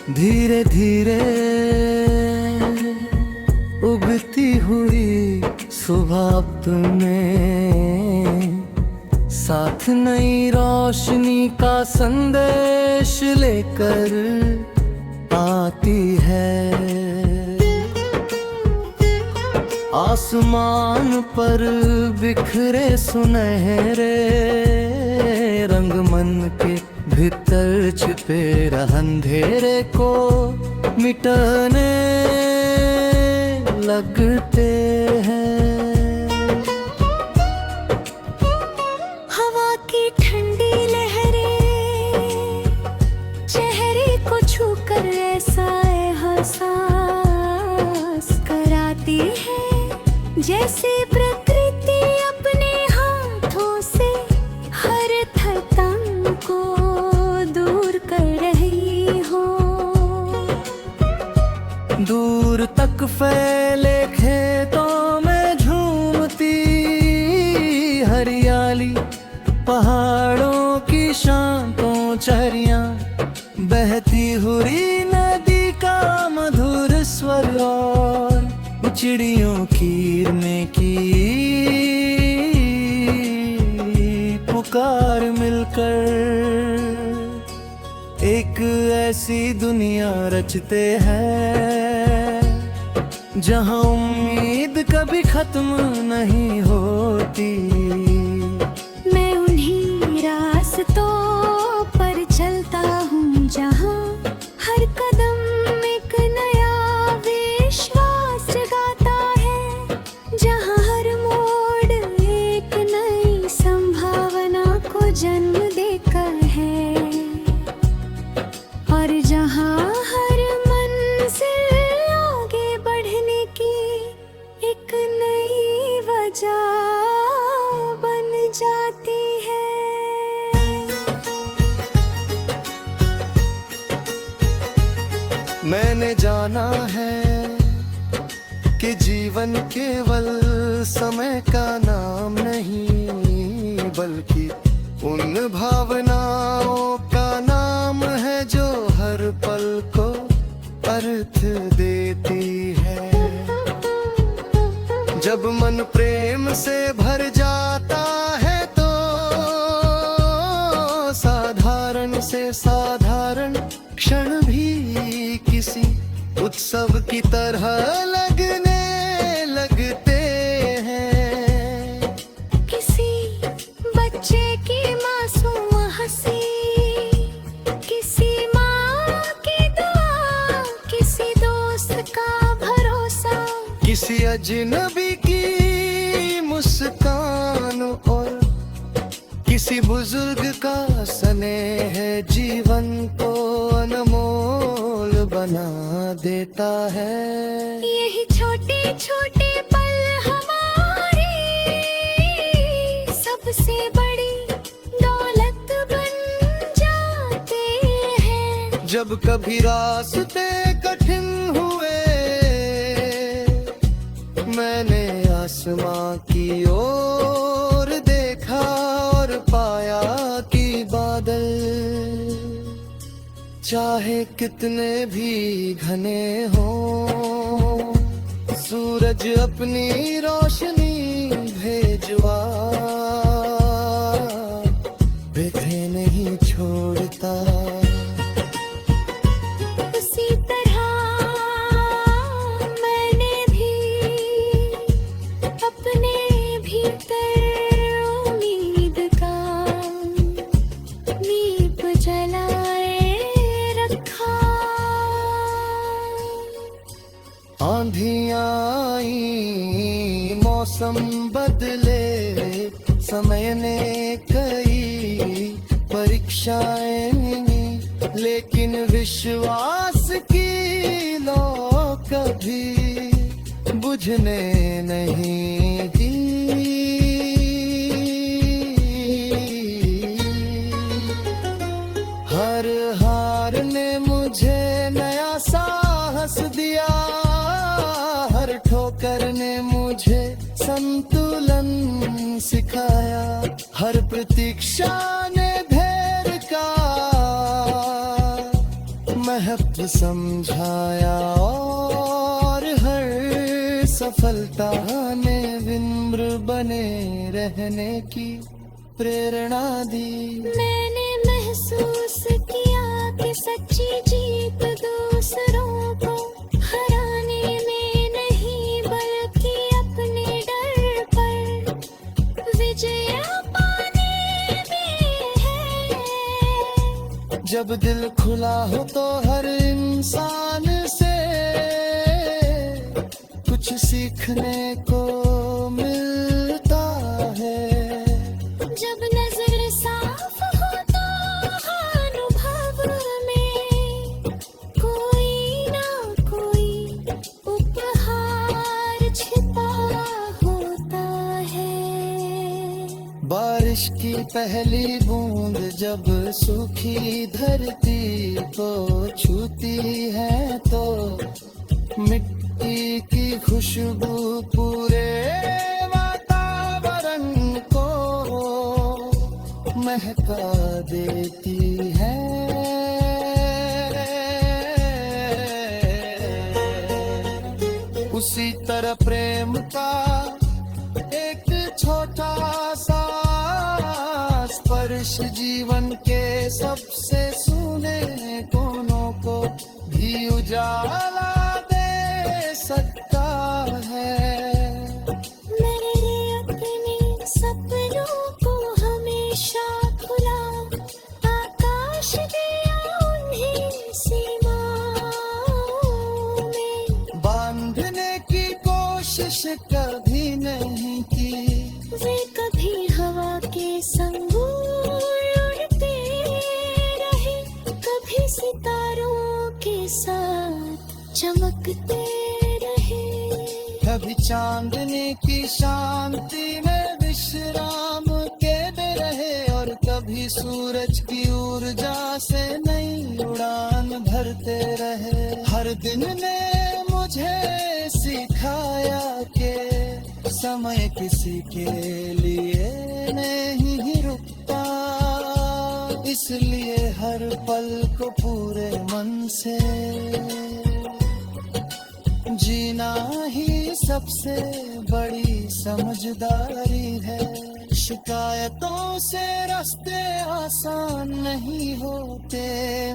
धीरे धीरे उगती हुई सुबह में साथ नई रोशनी का संदेश लेकर आती है। आसमान पर बिखरे सुनहरे रंग मन के भीतर छिपे अंधेरे को मिटाने लगते हैं। हवा की ठंडी लहरें चेहरे को छूकर ऐसा एहसास कराती है जैसे प्रकृति अपने हाथों से हर थकान को दूर कर रही हो। दूर तक फैले खेतों में झूमती हरियाली, पहाड़ों की शांतों चरियां, बहती हुई नदी का मधुर स्वर और चिड़ियों की में की पुकार मिलकर एक ऐसी दुनिया रचते हैं जहां उम्मीद कभी खत्म नहीं होती। मैं उन्हीं रास्तों पर चलता हूँ जहाँ हर कदम एक नया विश्वास जगाता है, जहाँ हर मोड़ एक नई संभावना को जन्म देता है, और जहाँ हर मंजिल आगे बढ़ने की एक नई वजह बन जाती है। मैंने जाना है कि जीवन केवल समय का नाम नहीं, बल्कि उन भावनाओं का नाम है जो हर पल को अर्थ देती है। जब मन प्रेम से भर जाता है तो साधारण से साधारण क्षण भी किसी उत्सव की तरह लगने लगते हैं। किसी बच्चे की मासूम हंसी, किसी माँ की दुआ, किसी दोस्त का भरोसा, किसी अजनबी की मुस्कान और किसी बुजुर्ग का स्नेह जीवन को अनमोल बना देता है। यही छोटे छोटे पल हमारी सबसे बड़ी दौलत बन जाते हैं। जब कभी रास्ते कठिन हुए मैंने आसमां की ओर देखा और पाया कि बादल चाहे कितने भी घने हों, सूरज अपनी रोशनी भेजवा बिखरे नहीं छोड़ता। उसी तरह मैंने भी अपने भीतर उम्मीद का दीप जलाए रखा। आंधियां आई, मौसम बदले, समय ने कई परीक्षाएं ली, लेकिन विश्वास की लौ कभी बुझने नहीं दी। हर हार ने मुझे नया साहस दिया, हर ठोकर ने मुझे संतुलन सिखाया, हर प्रतीक्षा ने धैर्य का महत्व समझाया और हर सफलता ने विनम्र बने रहने की प्रेरणा दी। मैंने महसूस किया कि सच्ची जीत दूसरों को हराने में नहीं बल्कि अपने डर पर विजय पाने में है। जब दिल खुला हो तो हर इंसान से कुछ सीखने को मिलता है। जब नजर साफ हो तो अनुभव में कोई ना कोई उपहार छिपा होता है। बारिश की पहली बूंद जब सूखी धरती को छूती है तो मिट्टी की खुशबू पूरे वातावरण को महका देती है। उसी तरह प्रेम का एक छोटा सा स्पर्श जीवन के सबसे सूने कोनों को भी उजाला दे सकता है। मेरे अपने सपनों को हमेशा खुला आकाश दिया उन्हीं सीमाओं में। बांधने की कोशिश कभी नहीं की, वे कभी हवा के संग उड़ते रहे, कभी सितारों के साथ चमकते रहे। कभी चांदनी की शांति में विश्राम के रहे और कभी सूरज की ऊर्जा से नई उड़ान भरते रहे। हर दिन ने मुझे सिखाया कि समय किसी के लिए नहीं रुकता, इसलिए हर पल को पूरे मन से जीना ही सबसे बड़ी समझदारी है। शिकायतों से रास्ते आसान नहीं होते।